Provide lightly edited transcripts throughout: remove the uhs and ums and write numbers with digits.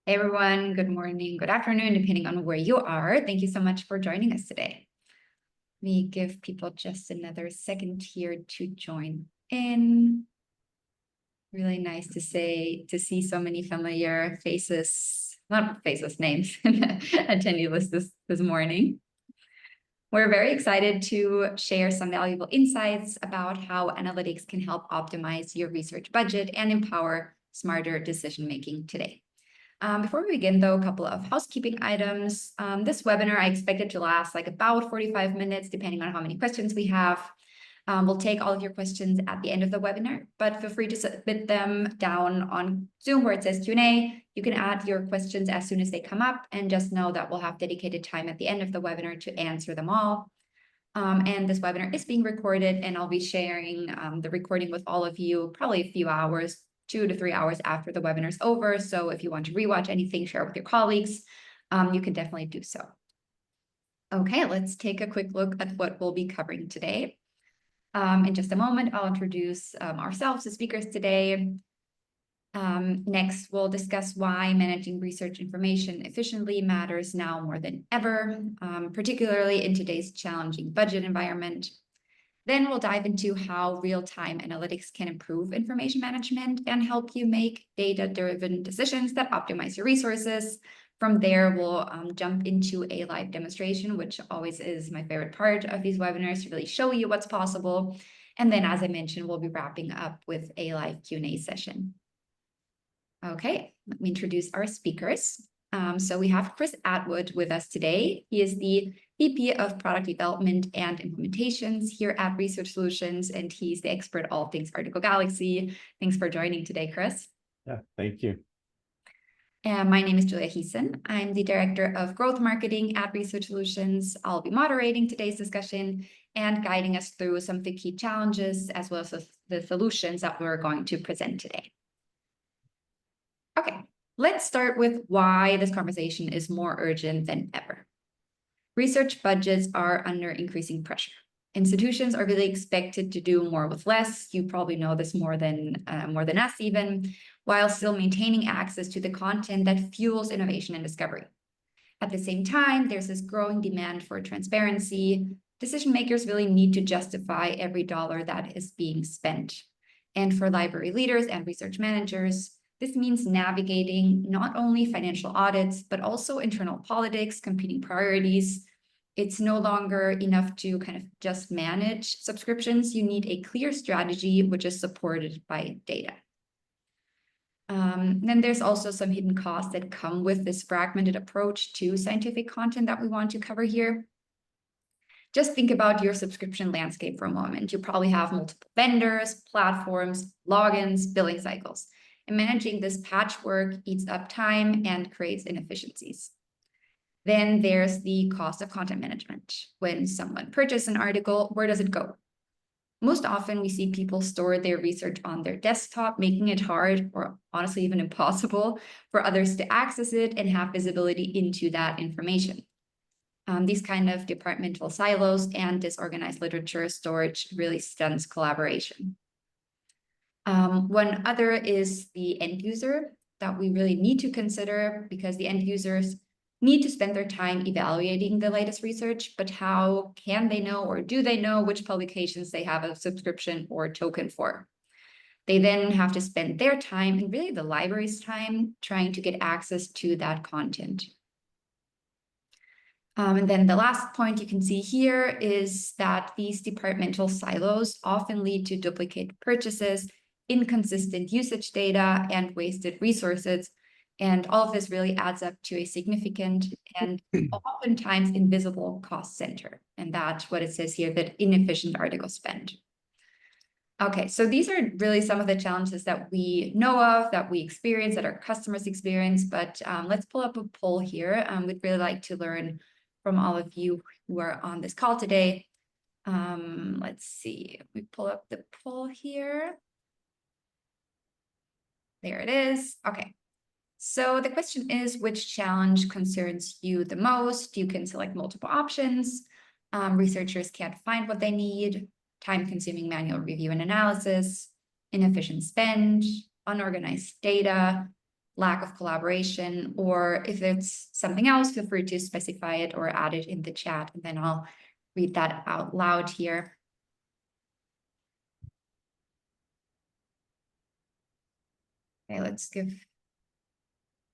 Hey everyone, good morning, good afternoon, depending on where you are. Thank you so much for joining us today. Let me give people just another second here to join in. Really nice to see so many familiar faces, not faces, names, attendee list this morning. We're very excited to share some valuable insights about how analytics can help optimize your research budget and empower smarter decision-making today. Before we begin, though, a couple of housekeeping items. This webinar, I expect it to last like about 45 minutes, depending on how many questions we have. We'll take all of your questions at the end of the webinar, but feel free to submit them down on Zoom where it says Q&A. You can add your questions as soon as they come up, and just know that we'll have dedicated time at the end of the webinar to answer them all. And this webinar is being recorded, and I'll be sharing the recording with all of you probably a few hours, 2 to 3 hours after the webinar is over. So if you want to rewatch anything, share with your colleagues, you can definitely do so. Okay, let's take a quick look at what we'll be covering today. In just a moment, I'll introduce ourselves as speakers today. Next, we'll discuss why managing research information efficiently matters now more than ever, particularly in today's challenging budget environment. Then we'll dive into how real-time analytics can improve information management and help you make data-driven decisions that optimize your resources. From there, we'll jump into a live demonstration, which always is my favorite part of these webinars, to really show you what's possible. And then, as I mentioned, we'll be wrapping up with a live Q&A session. Okay, let me introduce our speakers. So we have Chris Atwood with us today. He is the VP of Product Development and Implementations here at Research Solutions, and he's the expert all things Article Galaxy. Thanks for joining today, Chris. Yeah, thank you. And my name is Julia Heeson. I'm the Director of Growth Marketing at Research Solutions. I'll be moderating today's discussion and guiding us through some of the key challenges as well as the solutions that we're going to present today. Okay, let's start with why this conversation is more urgent than ever. Research budgets are under increasing pressure. Institutions are really expected to do more with less. You probably know this more than us even, while still maintaining access to the content that fuels innovation and discovery. At the same time, there's this growing demand for transparency. Decision makers really need to justify every dollar that is being spent. And for library leaders and research managers, this means navigating not only financial audits, but also internal politics, competing priorities. It's no longer enough to kind of just manage subscriptions. You need a clear strategy, which is supported by data. Then there's also some hidden costs that come with this fragmented approach to scientific content that we want to cover here. Just think about your subscription landscape for a moment. You probably have multiple vendors, platforms, logins, billing cycles. And managing this patchwork eats up time and creates inefficiencies. Then there's the cost of content management. When someone purchases an article, where does it go? Most often, we see people store their research on their desktop, making it hard or honestly even impossible for others to access it and have visibility into that information. These kind of departmental silos and disorganized literature storage really stunts collaboration. One other is the end user that we really need to consider, because the end users need to spend their time evaluating the latest research, but how can they know, or do they know, which publications they have a subscription or token for? They then have to spend their time, and really the library's time, trying to get access to that content. And then the last point you can see here is that these departmental silos often lead to duplicate purchases, inconsistent usage data, and wasted resources. And all of this really adds up to a significant and oftentimes invisible cost center. And that's what it says here, that inefficient article spend. Okay, so these are really some of the challenges that we know of, that we experience, that our customers experience. But let's pull up a poll here. We'd really like to learn from all of you who are on this call today. Let's see, we pull up the poll here. There it is. Okay. So the question is, which challenge concerns you the most? You can select multiple options. Researchers can't find what they need. Time-consuming manual review and analysis. Inefficient spend. Unorganized data. lack of collaboration, or if it's something else, feel free to specify it or add it in the chat, and then I'll read that out loud here. Okay, let's give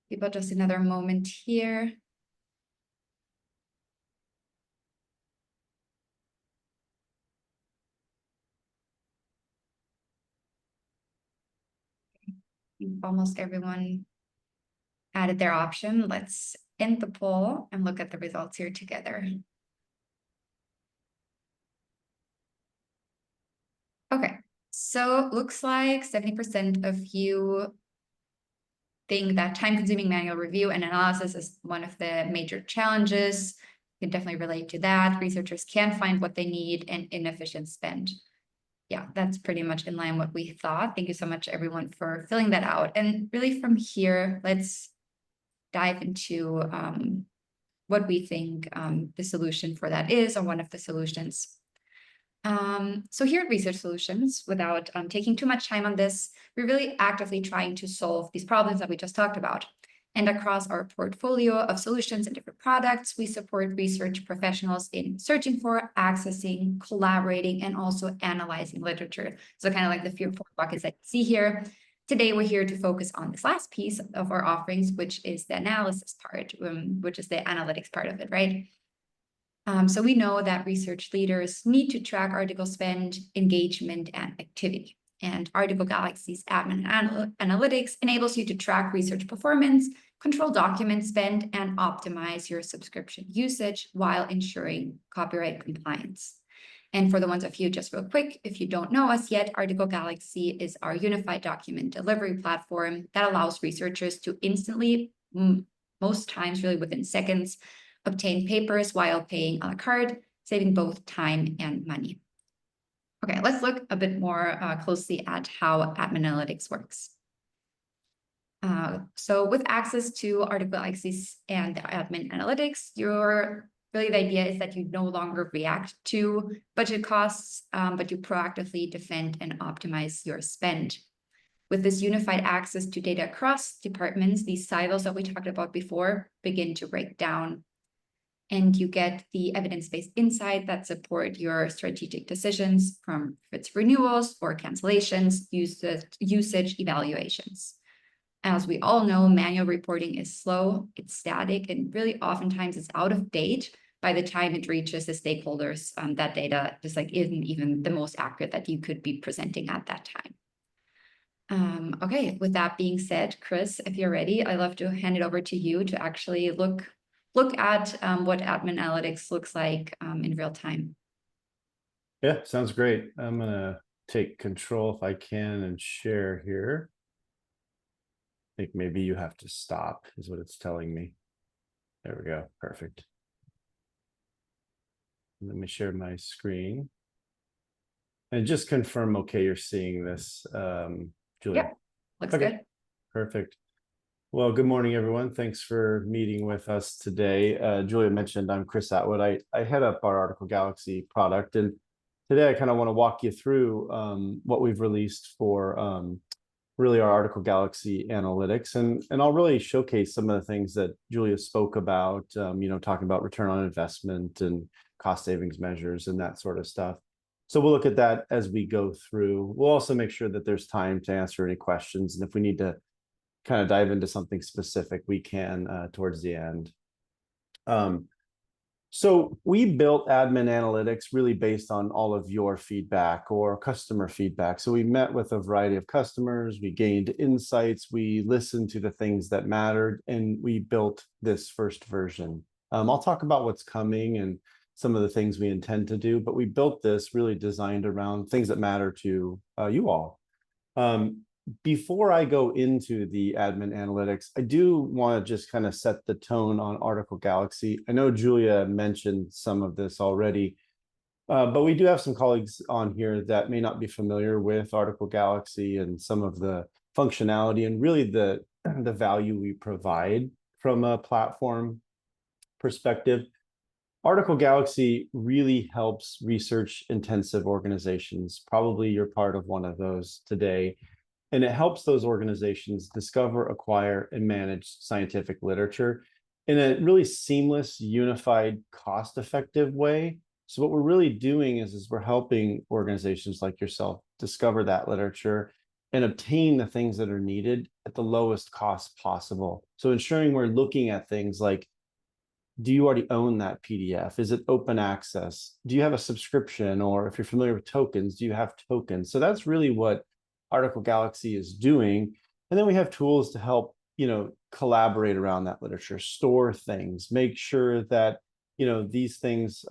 people just another moment here. Almost everyone added their option. Let's end the poll and look at the results here together. Okay, so looks like 70% of you think that time-consuming manual review and analysis is one of the major challenges. You can definitely relate to that. Researchers can't find what they need, and inefficient spend. Yeah, that's pretty much in line with what we thought. Thank you so much, everyone, for filling that out. And really from here, let's dive into what we think the solution for that is, or one of the solutions. So here at Research Solutions, without taking too much time on this, we're really actively trying to solve these problems that we just talked about. And across our portfolio of solutions and different products, we support research professionals in searching for, accessing, collaborating, and also analyzing literature. So kind of like the 4 buckets that you see here. Today, we're here to focus on this last piece of our offerings, which is the analysis part, which is the analytics part of it, right? So we know that research leaders need to track article spend, engagement, and activity. And Article Galaxy's admin analytics enables you to track research performance, control document spend, and optimize your subscription usage while ensuring copyright compliance. And for the ones of you, just real quick, if you don't know us yet, Article Galaxy is our unified document delivery platform that allows researchers to instantly, most times really within seconds, obtain papers while paying a la carte, saving both time and money. Okay, let's look a bit more closely at how admin analytics works. So with access to Article Galaxy and the admin analytics, really the idea is that you no longer react to budget costs, but you proactively defend and optimize your spend. With this unified access to data across departments, these silos that we talked about before begin to break down, and you get the evidence-based insight that support your strategic decisions, from if it's renewals or cancellations, usage evaluations. As we all know, manual reporting is slow, it's static, and really oftentimes it's out of date by the time it reaches the stakeholders. That data just like isn't even the most accurate that you could be presenting at that time. Okay, with that being said, Chris, if you're ready, I'd love to hand it over to you to actually look at what admin analytics looks like in real time. Yeah, sounds great. I'm gonna take control if I can and share here. I think maybe you have to stop is what it's telling me. There we go, perfect. Let me share my screen. And just confirm, okay, you're seeing this, Julia. Yep, looks good. Perfect. Well, good morning, everyone. Thanks for meeting with us today. Julia mentioned I'm Chris Atwood. I head up our Article Galaxy product, and today I kind of want to walk you through what we've released for really our Article Galaxy analytics, and I'll really showcase some of the things that Julia spoke about, talking about return on investment and cost savings measures and that sort of stuff. So we'll look at that as we go through. We'll also make sure that there's time to answer any questions, and if we need to kind of dive into something specific, we can towards the end. So we built admin analytics really based on all of your feedback or customer feedback. So we met with a variety of customers, we gained insights, we listened to the things that mattered, and we built this first version. I'll talk about what's coming and some of the things we intend to do, but we built this really designed around things that matter to you all. Before I go into the admin analytics, I do want to just kind of set the tone on Article Galaxy. I know Julia mentioned some of this already, but we do have some colleagues on here that may not be familiar with Article Galaxy and some of the functionality and really the value we provide from a platform perspective. Article Galaxy really helps research-intensive organizations. Probably you're part of one of those today. And it helps those organizations discover, acquire, and manage scientific literature in a really seamless, unified, cost-effective way. So what we're really doing is we're helping organizations like yourself discover that literature and obtain the things that are needed at the lowest cost possible. So ensuring we're looking at things like, do you already own that PDF? Is it open access? Do you have a subscription? Or if you're familiar with tokens, do you have tokens? So that's really what Article Galaxy is doing. And then we have tools to help, collaborate around that literature, store things, make sure that, these things,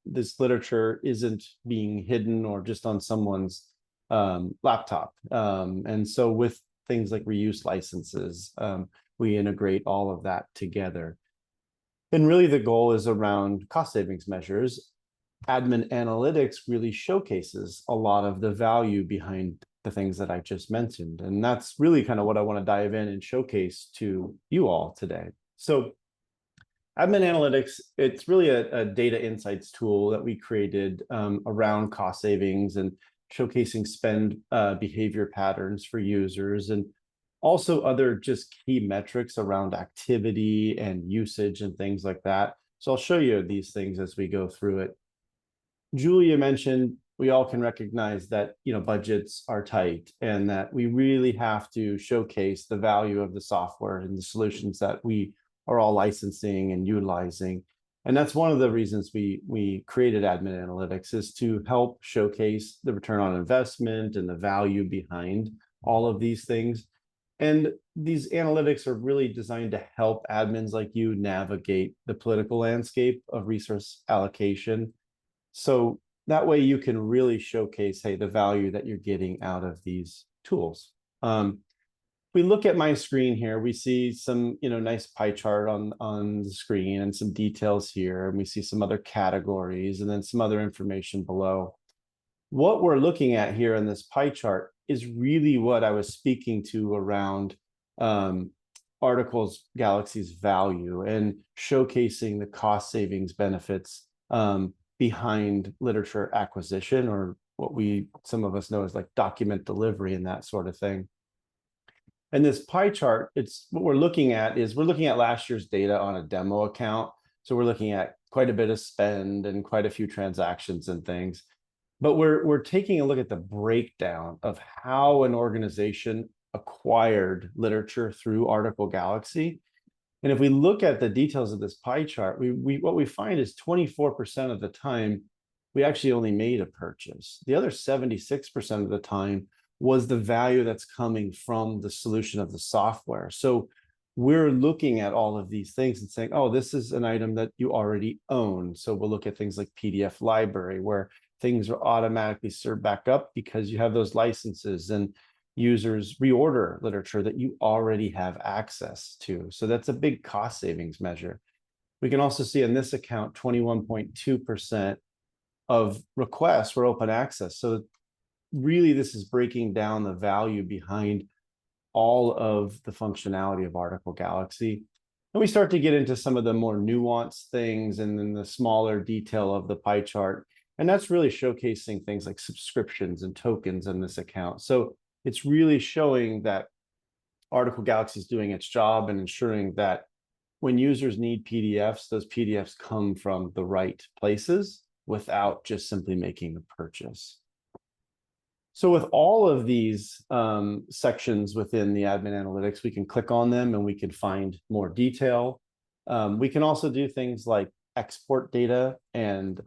this literature isn't being hidden or just on someone's laptop. And so with things like reuse licenses, we integrate all of that together. And really the goal is around cost savings measures. Admin analytics really showcases a lot of the value behind the things that I just mentioned. And that's really kind of what I want to dive in and showcase to you all today. So admin analytics, it's really a data insights tool that we created around cost savings and showcasing spend behavior patterns for users, and also other just key metrics around activity and usage and things like that. So I'll show you these things as we go through it. Julia mentioned we all can recognize that budgets are tight and that we really have to showcase the value of the software and the solutions that we are all licensing and utilizing. And that's one of the reasons we created Admin Analytics, is to help showcase the return on investment and the value behind all of these things. And these analytics are really designed to help admins like you navigate the political landscape of resource allocation. So that way you can really showcase, hey, the value that you're getting out of these tools. We look at my screen here, we see some nice pie chart on the screen and some details here, and we see some other categories and then some other information below. What we're looking at here in this pie chart is really what I was speaking to around Articles Galaxy's value and showcasing the cost savings benefits behind literature acquisition, or what some of us know as like document delivery and that sort of thing. And this pie chart, what we're looking at last year's data on a demo account. So we're looking at quite a bit of spend and quite a few transactions and things. But we're taking a look at the breakdown of how an organization acquired literature through Article Galaxy. And if we look at the details of this pie chart, what we find is 24% of the time, we actually only made a purchase. The other 76% of the time was the value that's coming from the solution of the software. So we're looking at all of these things and saying, oh, this is an item that you already own. So we'll look at things like PDF library, where things are automatically served back up because you have those licenses, and users reorder literature that you already have access to. So that's a big cost savings measure. We can also see in this account, 21.2% of requests were open access. So really, this is breaking down the value behind all of the functionality of Article Galaxy. And we start to get into some of the more nuanced things and then the smaller detail of the pie chart. And that's really showcasing things like subscriptions and tokens in this account. So it's really showing that Article Galaxy is doing its job and ensuring that when users need PDFs, those PDFs come from the right places without just simply making the purchase. So with all of these sections within the admin analytics, we can click on them and we can find more detail. We can also do things like export data and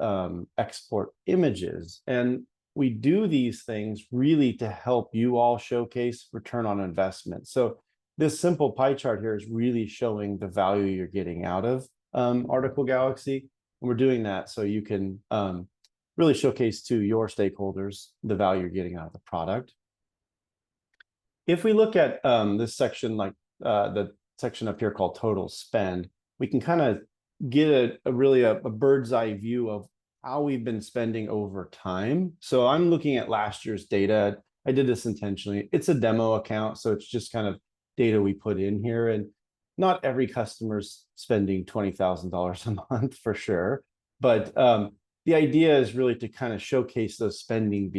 export images. And we do these things really to help you all showcase return on investment. So this simple pie chart here is really showing the value you're getting out of Article Galaxy. And we're doing that so you can really showcase to your stakeholders the value you're getting out of the product. If we look at this section, like the section up here called total spend, we can kind of get a really a bird's eye view of how we've been spending over time. So I'm looking at last year's data. I did this intentionally. It's a demo account, so it's just kind of data we put in here. And not every customer's spending $20,000 a month for sure. But the idea is really to kind of showcase those spending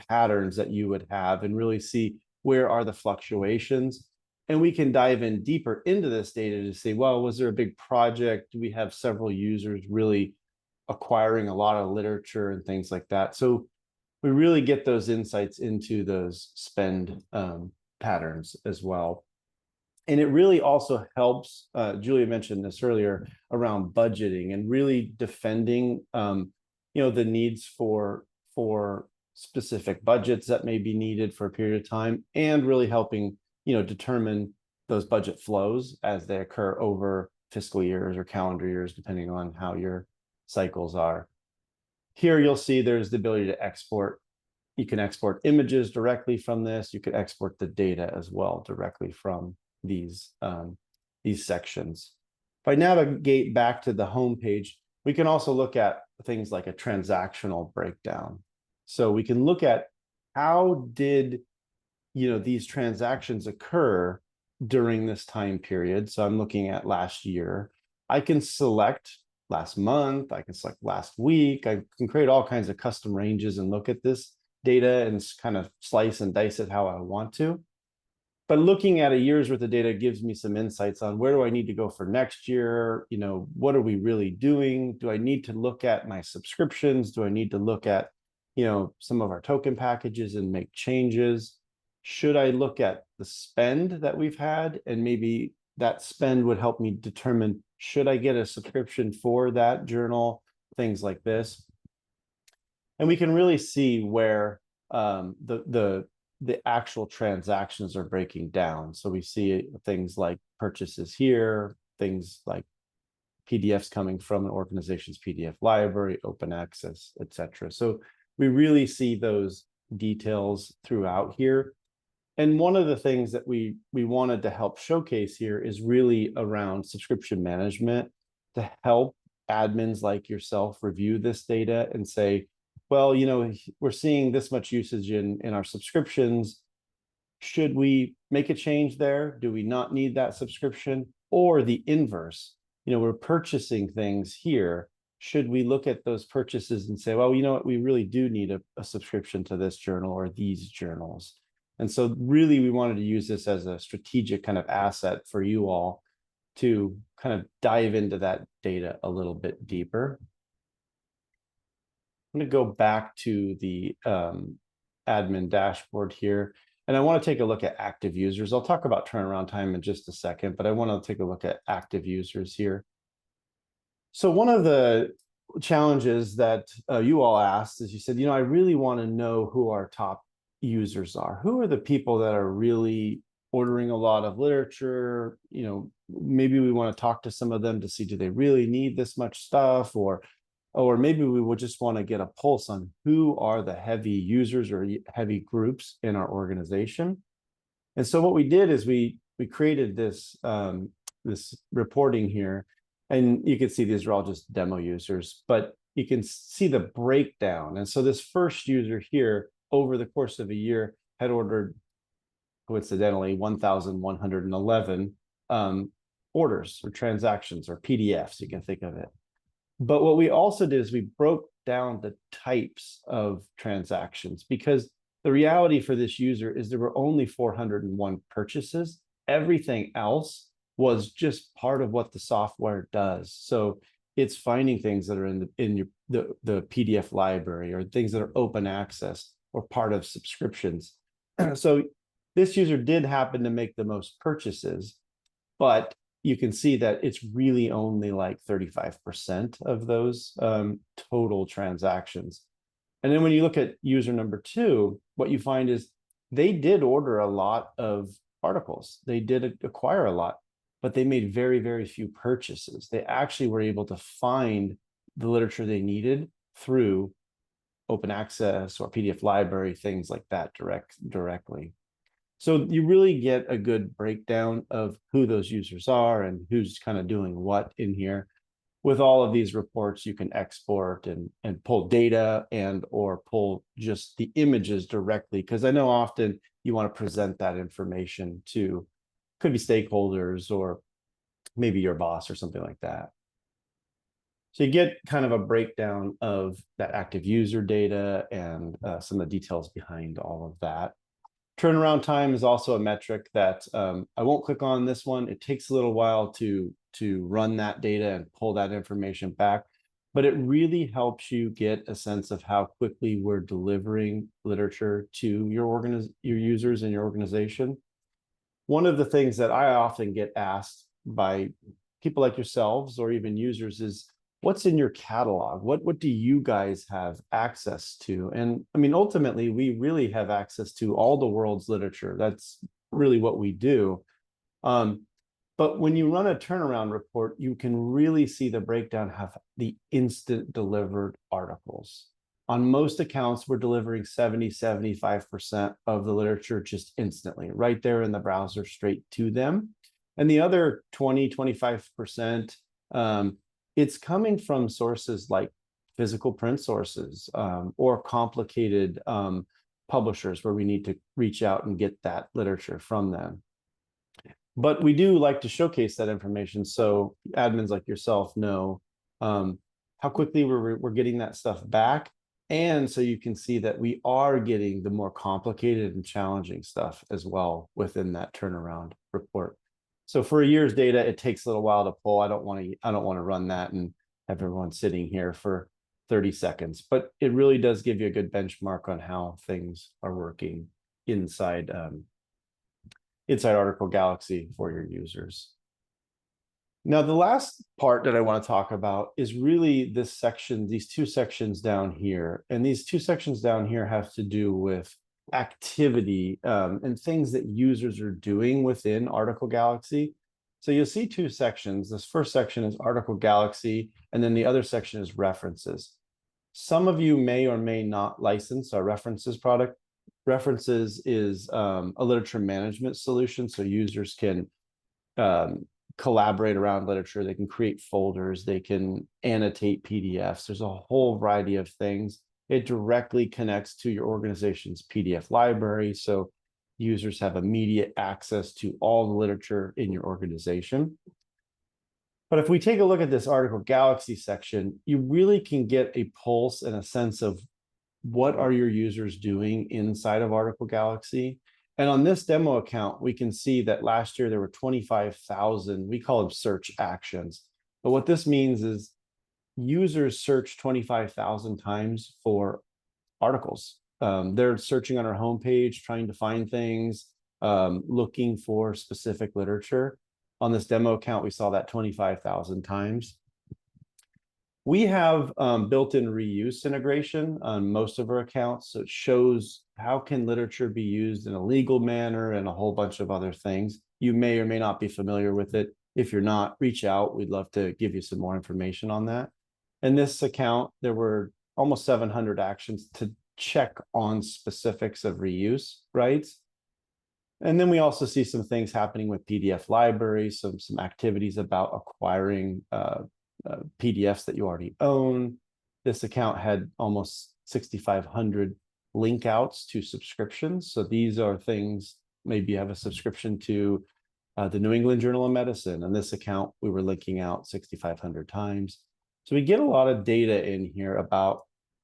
patterns that you would have and really see where are the fluctuations? And we can dive in deeper into this data to say, well, was there a big project? Do we have several users really acquiring a lot of literature and things like that? So we really get those insights into those spend patterns as well. And it really also helps, Julia mentioned this earlier, around budgeting and really defending, the needs for specific budgets that may be needed for a period of time, and really helping, determine those budget flows as they occur over fiscal years or calendar years, depending on how your cycles are. Here you'll see there's the ability to export. You can export images directly from this. You could export the data as well directly from these sections. If I navigate back to the home page, we can also look at things like a transactional breakdown. So we can look at how did these transactions occur during this time period. So I'm looking at last year. I can select last month, I can select last week, I can create all kinds of custom ranges and look at this data and kind of slice and dice it how I want to. But looking at a year's worth of data gives me some insights on where do I need to go for next year? What are we really doing? Do I need to look at my subscriptions? Do I need to look at, some of our token packages and make changes? Should I look at the spend that we've had? And maybe that spend would help me determine, should I get a subscription for that journal? Things like this. And we can really see where the actual transactions are breaking down. So we see things like purchases here, things like PDFs coming from an organization's PDF library, open access, etc. So we really see those details throughout here. And one of the things that we wanted to help showcase here is really around subscription management, to help admins like yourself review this data and say, well, we're seeing this much usage in our subscriptions. Should we make a change there? Do we not need that subscription? Or the inverse, we're purchasing things here. Should we look at those purchases and say, well, you know what, we really do need a subscription to this journal or these journals? And so really we wanted to use this as a strategic kind of asset for you all to kind of dive into that data a little bit deeper. I'm going to go back to the admin dashboard here, and I want to take a look at active users. I'll talk about turnaround time in just a second, but I want to take a look at active users here. So one of the challenges that you all asked is, you said, I really want to know who our top users are. Who are the people that are really ordering a lot of literature? Maybe we want to talk to some of them to see, do they really need this much stuff? Or maybe we would just want to get a pulse on who are the heavy users or heavy groups in our organization. And so what we did is we created this this reporting here, and you can see these are all just demo users, but you can see the breakdown. And so this first user here, over the course of a year, had ordered, coincidentally, 1,111 orders or transactions or PDFs, you can think of it. But what we also did is we broke down the types of transactions, because the reality for this user is there were only 401 purchases. Everything else was just part of what the software does. So it's finding things that are in the PDF library, or things that are open access or part of subscriptions. So this user did happen to make the most purchases, but you can see that it's really only like 35% of those total transactions. And then when you look at user number 2, what you find is they did order a lot of articles. They did acquire a lot, but they made very, very few purchases. They actually were able to find the literature they needed through open access or PDF library, things like that directly. So you really get a good breakdown of who those users are and who's kind of doing what in here. With all of these reports, you can export and pull data and or pull just the images directly, because I know often you want to present that information to, could be stakeholders or maybe your boss or something like that. So you get kind of a breakdown of that active user data and some of the details behind all of that. Turnaround time is also a metric that I won't click on this one. It takes a little while to run that data and pull that information back, but it really helps you get a sense of how quickly we're delivering literature to your users in your organization. One of the things that I often get asked by people like yourselves or even users is, what's in your catalog? What do you guys have access to? And I mean, ultimately, we really have access to all the world's literature. That's really what we do. But when you run a turnaround report, you can really see the breakdown of the instant delivered articles. On most accounts, we're delivering 75% of the literature just instantly, right there in the browser, straight to them. And the other 25%, it's coming from sources like physical print sources or complicated publishers where we need to reach out and get that literature from them. But we do like to showcase that information so admins like yourself know how quickly we're getting that stuff back. And so you can see that we are getting the more complicated and challenging stuff as well within that turnaround report. So for a year's data, it takes a little while to pull. I don't want to run that and have everyone sitting here for 30 seconds, but it really does give you a good benchmark on how things are working inside Article Galaxy for your users. Now, the last part that I want to talk about is really this section, these two sections down here. And these two sections down here have to do with activity and things that users are doing within Article Galaxy. So you'll see two sections. This first section is Article Galaxy, and then the other section is references. Some of you may or may not license our references product. References is a literature management solution, so users can collaborate around literature. They can create folders, they can annotate PDFs. There's a whole variety of things. It directly connects to your organization's PDF library, so users have immediate access to all the literature in your organization. But if we take a look at this Article Galaxy section, you really can get a pulse and a sense of what are your users doing inside of Article Galaxy. And on this demo account, we can see that last year there were 25,000, we call them search actions. But what this means is users search 25,000 times for articles. They're searching on our homepage, trying to find things, looking for specific literature. On this demo account, we saw that 25,000 times. We have built-in reuse integration on most of our accounts. So it shows how can literature be used in a legal manner and a whole bunch of other things. You may or may not be familiar with it. If you're not, reach out. We'd love to give you some more information on that. In this account, there were almost 700 actions to check on specifics of reuse rights. And then we also see some things happening with PDF libraries, some activities about acquiring PDFs that you already own. This account had almost 6,500 link outs to subscriptions. So these are things, maybe you have a subscription to the New England Journal of Medicine. On this account, we were linking out 6,500 times. So we get a lot of data in here about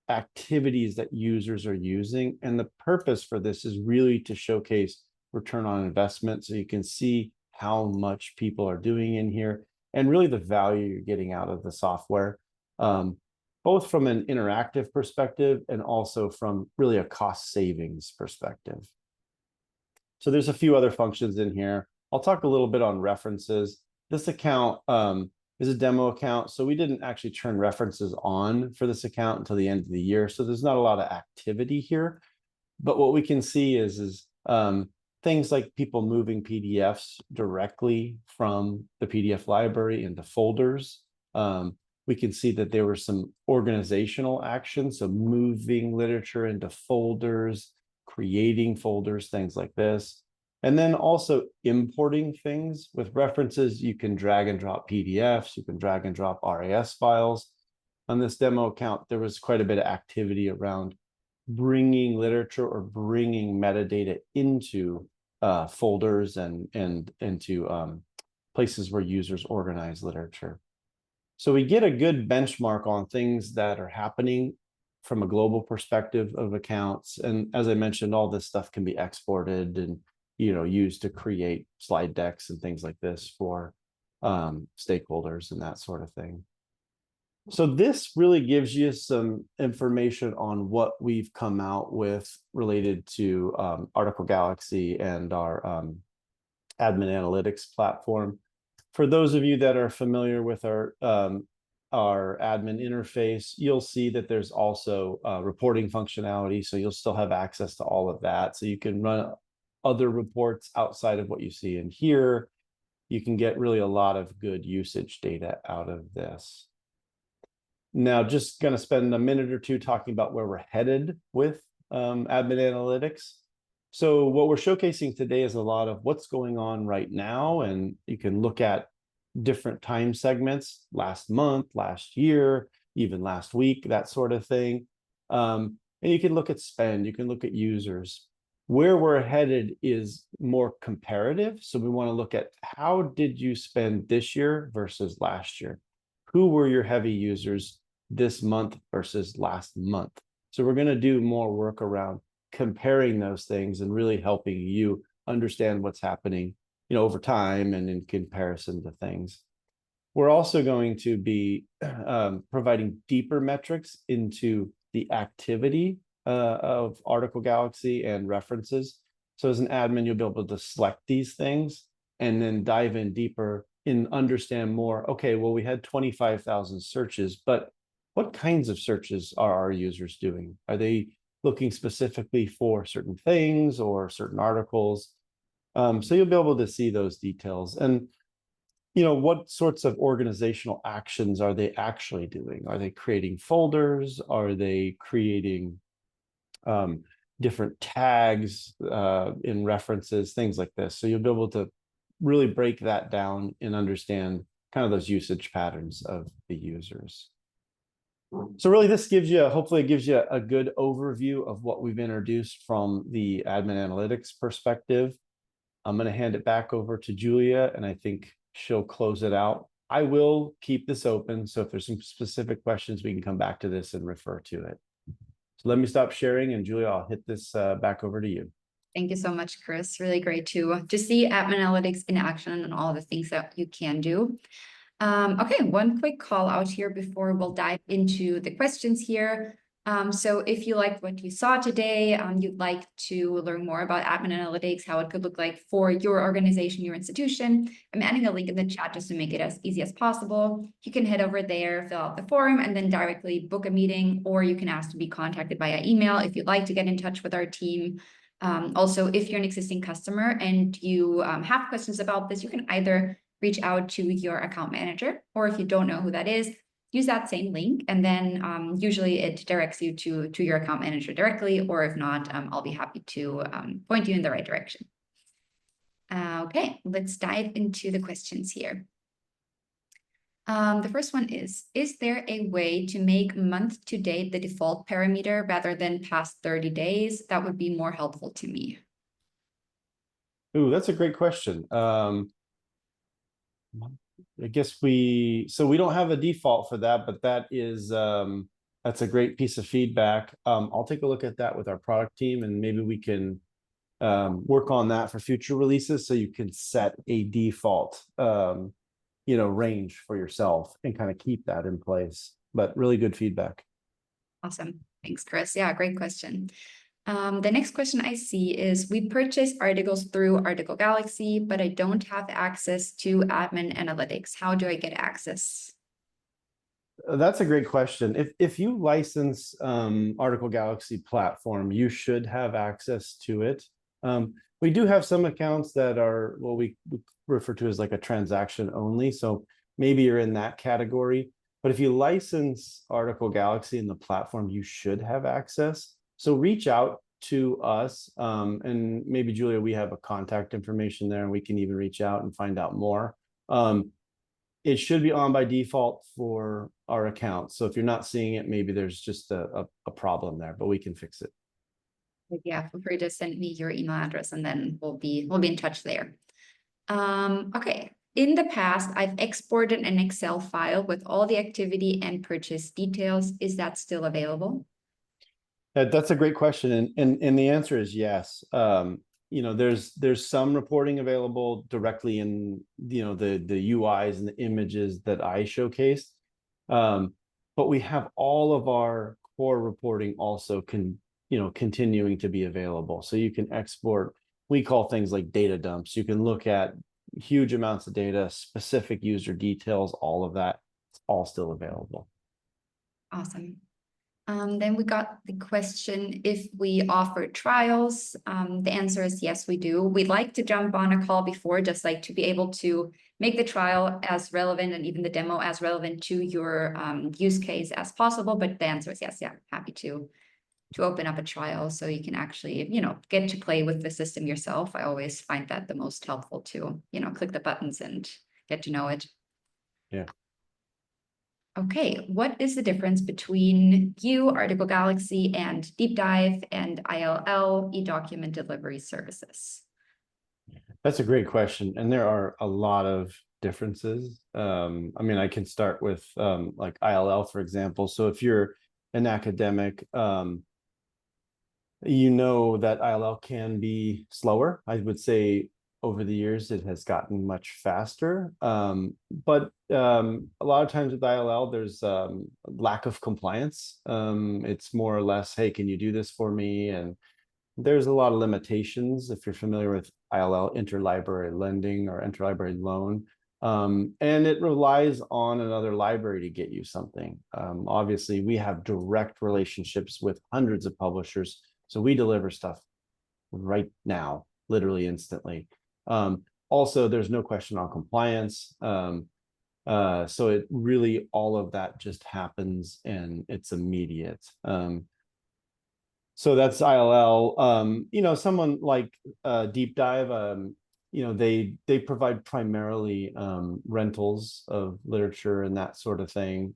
activities that users are using. And the purpose for this is really to showcase return on investment. So you can see how much people are doing in here and really the value you're getting out of the software, both from an interactive perspective and also from really a cost savings perspective. So there's a few other functions in here. I'll talk a little bit on references. This account is a demo account, so we didn't actually turn references on for this account until the end of the year. So there's not a lot of activity here. But what we can see is things like people moving PDFs directly from the PDF library into folders. We can see that there were some organizational actions, so moving literature into folders, creating folders, things like this. And then also importing things. With references, you can drag and drop PDFs, you can drag and drop RAS files. On this demo account, there was quite a bit of activity around bringing literature or bringing metadata into folders and into places where users organize literature. So we get a good benchmark on things that are happening from a global perspective of accounts. And as I mentioned, all this stuff can be exported and, used to create slide decks and things like this for stakeholders and that sort of thing. So this really gives you some information on what we've come out with related to Article Galaxy and our admin analytics platform. For those of you that are familiar with our admin interface, you'll see that there's also reporting functionality. So you'll still have access to all of that. So you can run other reports outside of what you see in here. You can get really a lot of good usage data out of this. Now, just going to spend a minute or two talking about where we're headed with admin analytics. So what we're showcasing today is a lot of what's going on right now, and you can look at different time segments, last month, last year, even last week, that sort of thing. And you can look at spend, you can look at users. Where we're headed is more comparative. So we want to look at how did you spend this year versus last year? Who were your heavy users this month versus last month? So we're going to do more work around comparing those things and really helping you understand what's happening, over time and in comparison to things. We're also going to be providing deeper metrics into the activity of Article Galaxy and references. So as an admin, you'll be able to select these things and then dive in deeper and understand more. Okay, well, we had 25,000 searches, but what kinds of searches are our users doing? Are they looking specifically for certain things or certain articles? So you'll be able to see those details. And, what sorts of organizational actions are they actually doing? Are they creating folders? Are they creating different tags in references, things like this? So you'll be able to really break that down and understand kind of those usage patterns of the users. So really this hopefully it gives you a good overview of what we've introduced from the admin analytics perspective. I'm going to hand it back over to Julia, and I think she'll close it out. I will keep this open, so if there's some specific questions, we can come back to this and refer to it. So let me stop sharing, and Julia, I'll hit this back over to you. Thank you so much, Chris. Really great to see admin analytics in action and all the things that you can do. Okay, one quick call out here before we'll dive into the questions here. So if you liked what you saw today, you'd like to learn more about admin analytics, how it could look like for your organization, your institution, I'm adding a link in the chat just to make it as easy as possible. You can head over there, fill out the form, and then directly book a meeting, or you can ask to be contacted via email if you'd like to get in touch with our team. Also, if you're an existing customer and you have questions about this, you can either reach out to your account manager, or if you don't know who that is, use that same link, and then usually it directs you to your account manager directly, or if not, I'll be happy to point you in the right direction. Okay, let's dive into the questions here. The first one is there a way to make month to date the default parameter rather than past 30 days? That would be more helpful to me. Ooh, that's a great question. I guess we don't have a default for that, but that is that's a great piece of feedback. I'll take a look at that with our product team, and maybe we can work on that for future releases, so you can set a default range for yourself and kind of keep that in place. But really good feedback. Awesome. Thanks, Chris. Yeah, great question. The next question I see is, we purchase articles through Article Galaxy, but I don't have access to admin analytics. How do I get access? That's a great question. If you license Article Galaxy platform, you should have access to it. We do have some accounts that are what we refer to as like a transaction only. So maybe you're in that category. But if you license Article Galaxy in the platform, you should have access. So reach out to us, and maybe Julia, we have a contact information there, and we can even reach out and find out more. It should be on by default for our account. So if you're not seeing it, maybe there's just a problem there, but we can fix it. Yeah, feel free to send me your email address, and then we'll be in touch there. Okay. In the past, I've exported an Excel file with all the activity and purchase details. Is that still available? That's a great question, and the answer is yes. There's some reporting available directly in the UIs and the images that I showcased, but we have all of our core reporting also continuing to be available. So you can export. We call things like data dumps. You can look at huge amounts of data, specific user details, all of that. It's all still available. Awesome. Then we got the question if we offer trials. The answer is yes, we do. We'd like to jump on a call before, just like to be able to make the trial as relevant and even the demo as relevant to your use case as possible. But the answer is yes, yeah, happy to open up a trial so you can actually, get to play with the system yourself. I always find that the most helpful to, click the buttons and get to know it. Yeah. Okay, what is the difference between you, Article Galaxy, and Deep Dive and ILL, e-document delivery services? That's a great question, and there are a lot of differences. I can start with like ILL, for example. So if you're an academic, you know that ILL can be slower. I would say over the years it has gotten much faster. But a lot of times with ILL, there's lack of compliance. It's more or less, hey, can you do this for me? And there's a lot of limitations if you're familiar with ILL, interlibrary lending or interlibrary loan. And it relies on another library to get you something. Obviously, we have direct relationships with hundreds of publishers, so we deliver stuff right now, literally instantly. Also, there's no question on compliance. So it really, all of that just happens and it's immediate. So that's ILL. Someone like Deep Dive, they provide primarily rentals of literature and that sort of thing.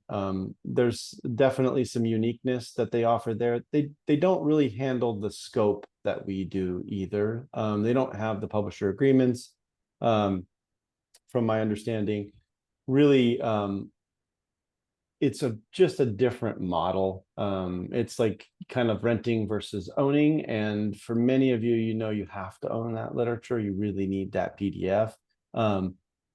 There's definitely some uniqueness that they offer there. They don't really handle the scope that we do either. They don't have the publisher agreements, from my understanding. Really, it's just a different model. It's like kind of renting versus owning. And for many of you, you have to own that literature. You really need that PDF.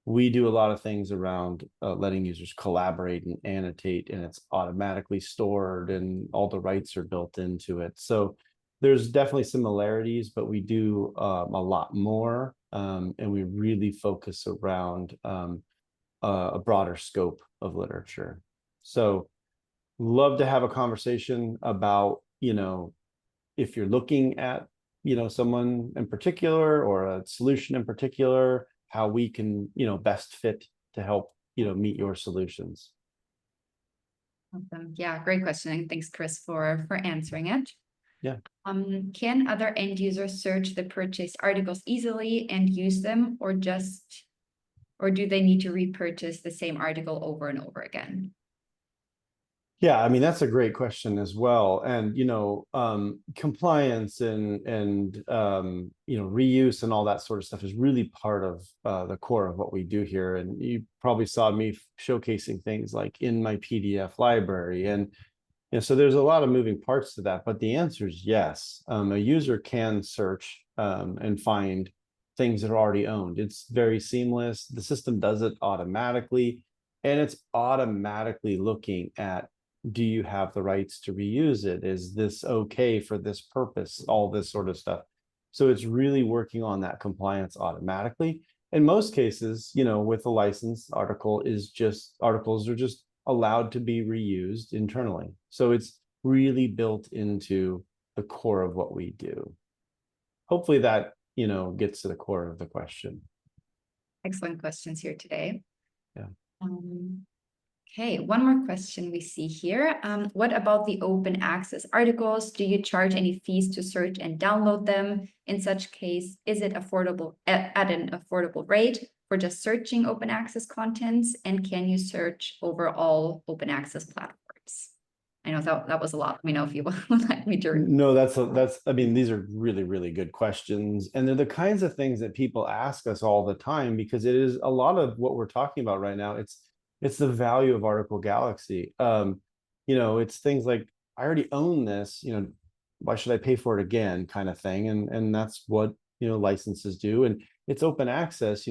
We do a lot of things around letting users collaborate and annotate, and it's automatically stored and all the rights are built into it. So there's definitely similarities, but we do a lot more. And we really focus around a broader scope of literature. So love to have a conversation about, if you're looking at, someone in particular or a solution in particular, how we can, best fit to help, meet your solutions. Awesome. Yeah, great question. And thanks, Chris, for answering it. Yeah. Can other end users search the purchased articles easily and use them, or do they need to repurchase the same article over and over again? Yeah, that's a great question as well. And compliance and reuse and all that sort of stuff is really part of the core of what we do here. And you probably saw me showcasing things like in my PDF library, and so there's a lot of moving parts to that. But the answer is yes. A user can search and find things that are already owned. It's very seamless. The system does it automatically, and it's automatically looking at, do you have the rights to reuse it? Is this okay for this purpose? All this sort of stuff. So it's really working on that compliance automatically. In most cases, with a license, articles are just allowed to be reused internally. So it's really built into the core of what we do. Hopefully that, gets to the core of the question. Excellent questions here today. Yeah. Okay, one more question we see here. What about the open access articles? Do you charge any fees to search and download them? In such case, is it affordable at an affordable rate for just searching open access contents? And can you search over all open access platforms? I know that was a lot. Let me know if you would like me to. No, these are really, really good questions. And they're the kinds of things that people ask us all the time, because it is a lot of what we're talking about right now. It's the value of Article Galaxy. It's things like, I already own this, why should I pay for it again, kind of thing. And that's what, licenses do. And it's open access,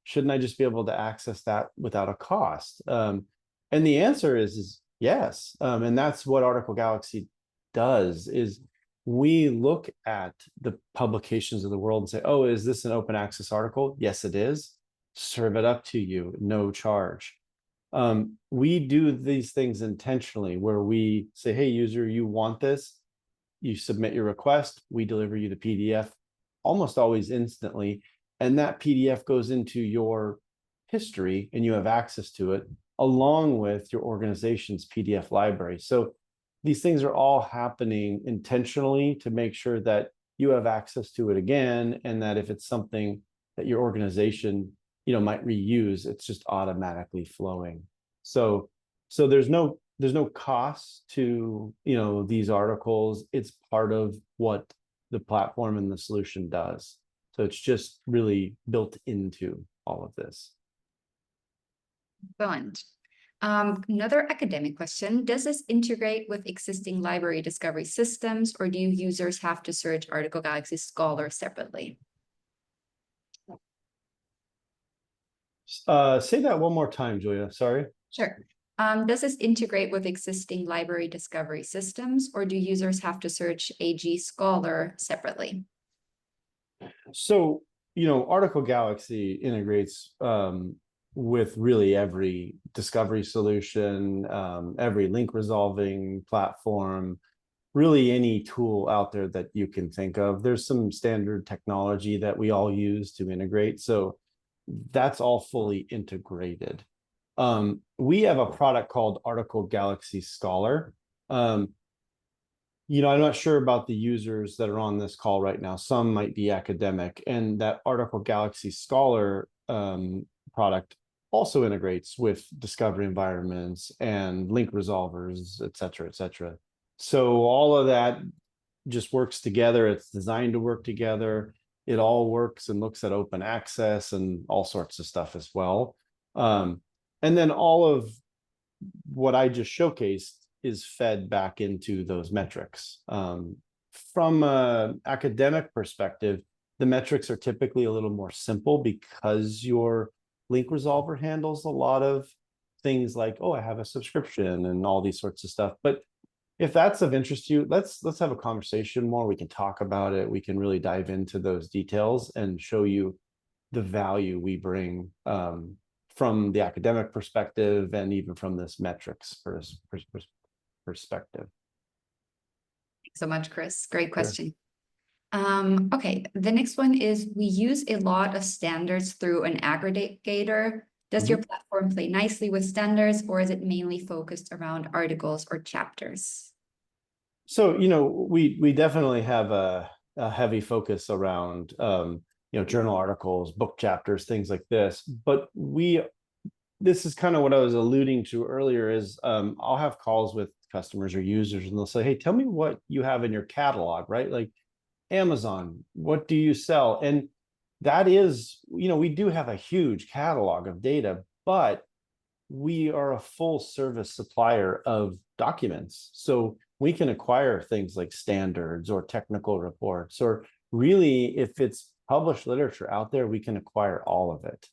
shouldn't I just be able to access that without a cost? And the answer is yes. And that's what Article Galaxy does, is we look at the publications of the world and say, oh, is this an open access article? Yes, it is. Serve it up to you, no charge. We do these things intentionally, where we say, hey, user, you want this? You submit your request, we deliver you the PDF almost always instantly. And that PDF goes into your history and you have access to it along with your organization's PDF library. So these things are all happening intentionally to make sure that you have access to it again, and that if it's something that your organization might reuse, it's just automatically flowing. So there's no cost to these articles. It's part of what the platform and the solution does. So it's just really built into all of this. Excellent. Another academic question: does this integrate with existing library discovery systems, or do users have to search Article Galaxy Scholar separately? Say that one more time, Julia. Sorry. Sure. Does this integrate with existing library discovery systems, or do users have to search AG Scholar separately? So, Article Galaxy integrates with really every discovery solution, every link resolving platform, really any tool out there that you can think of. There's some standard technology that we all use to integrate. So that's all fully integrated. We have a product called Article Galaxy Scholar. I'm not sure about the users that are on this call right now. Some might be academic, and that Article Galaxy Scholar product also integrates with discovery environments and link resolvers, et cetera, et cetera. So all of that just works together. It's designed to work together. It all works and looks at open access and all sorts of stuff as well. And then all of what I just showcased is fed back into those metrics. From an academic perspective, the metrics are typically a little more simple because your link resolver handles a lot of things like, oh, I have a subscription and all these sorts of stuff. But if that's of interest to you, let's have a conversation more. We can talk about it. We can really dive into those details and show you the value we bring from the academic perspective and even from this metrics perspective. Thanks so much, Chris. Great question. Sure. Okay, the next one is: we use a lot of standards through an aggregator. Does your platform play nicely with standards, or is it mainly focused around articles or chapters? So, we definitely have a heavy focus around journal articles, book chapters, things like this. But this is kind of what I was alluding to earlier, is I'll have calls with customers or users and they'll say, hey, tell me what you have in your catalog, right? Like Amazon, what do you sell? And that is, we do have a huge catalog of data, but we are a full service supplier of documents. So we can acquire things like standards or technical reports, or really, if it's published literature out there, we can acquire all of it.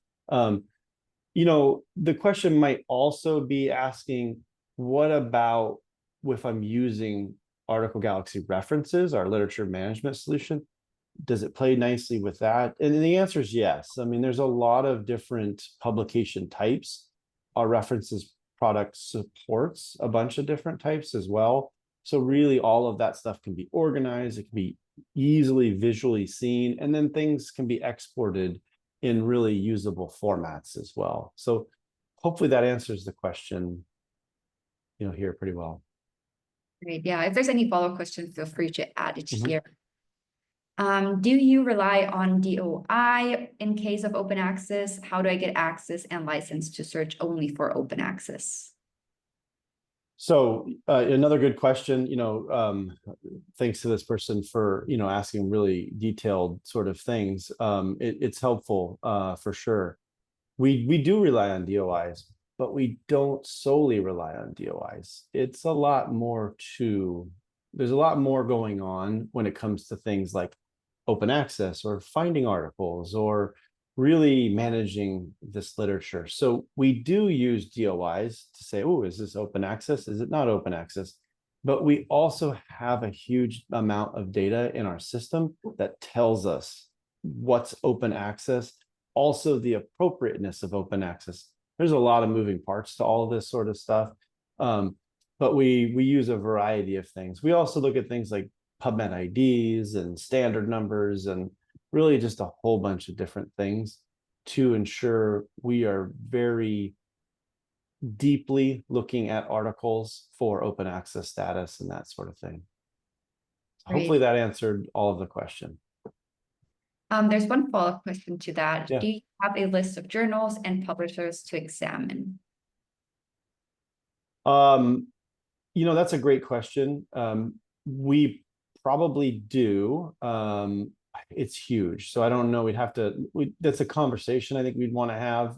The question might also be asking, what about if I'm using Article Galaxy References, our literature management solution? Does it play nicely with that? And the answer is yes. I mean, there's a lot of different publication types. Our References product supports a bunch of different types as well. So really all of that stuff can be organized. It can be easily visually seen, and then things can be exported in really usable formats as well. So hopefully that answers the question, here pretty well. Great. Yeah. If there's any follow-up questions, feel free to add it here. Do you rely on DOI in case of open access? How do I get access and license to search only for open access? So another good question, thanks to this person for, asking really detailed sort of things. It's helpful for sure. We do rely on DOIs, but we don't solely rely on DOIs. It's a lot more to there's a lot more going on when it comes to things like open access or finding articles or really managing this literature. So we do use DOIs to say, oh, is this open access? Is it not open access? But we also have a huge amount of data in our system that tells us what's open access, also the appropriateness of open access. There's a lot of moving parts to all of this sort of stuff. But we use a variety of things. We also look at things like PubMed IDs and standard numbers and really just a whole bunch of different things to ensure we are very deeply looking at articles for open access status and that sort of thing. Hopefully that answered all of the question. There's one follow-up question to that. Yeah. Do you have a list of journals and publishers to examine? That's a great question. We probably do. It's huge. So I don't know. That's a conversation I think we'd want to have.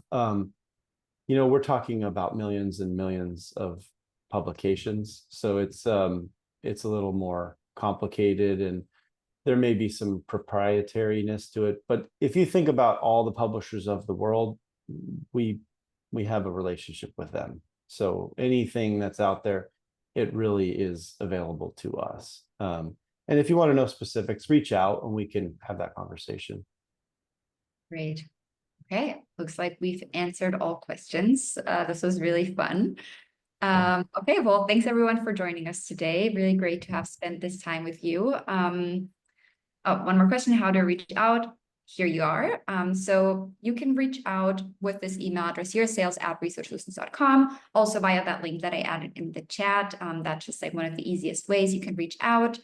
We're talking about millions and millions of publications. So it's a little more complicated and there may be some proprietariness to it. But if you think about all the publishers of the world, we have a relationship with them. So anything that's out there, it really is available to us. And if you want to know specifics, reach out and we can have that conversation. Great. Okay, looks like we've answered all questions. This was really fun. Okay, well, thanks everyone for joining us today. Really great to have spent this time with you. One more question, how to reach out. Here you are. So you can reach out with this email address here, sales@researchsolutions.com. Also via that link that I added in the chat. That's just like one of the easiest ways you can reach out.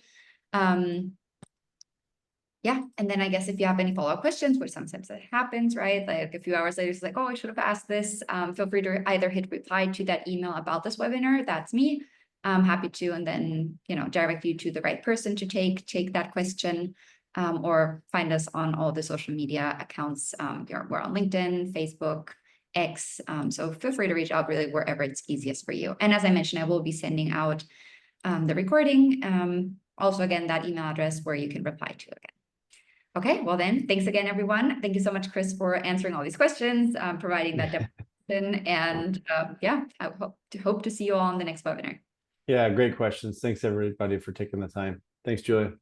Yeah, and then I guess if you have any follow-up questions, which sometimes that happens, right? Like a few hours later, it's like, oh, I should have asked this. Feel free to either hit reply to that email about this webinar. That's me. I'm happy to, and then, direct you to the right person to take that question, or find us on all the social media accounts. We're on LinkedIn, Facebook, X. So feel free to reach out really wherever it's easiest for you. And as I mentioned, I will be sending out the recording. Also, again, that email address where you can reply to again. Okay, well then, thanks again, everyone. Thank you so much, Chris, for answering all these questions, providing that demonstration, and yeah, I hope to see you all on the next webinar. Yeah, great questions. Thanks everybody for taking the time. Thanks, Julia.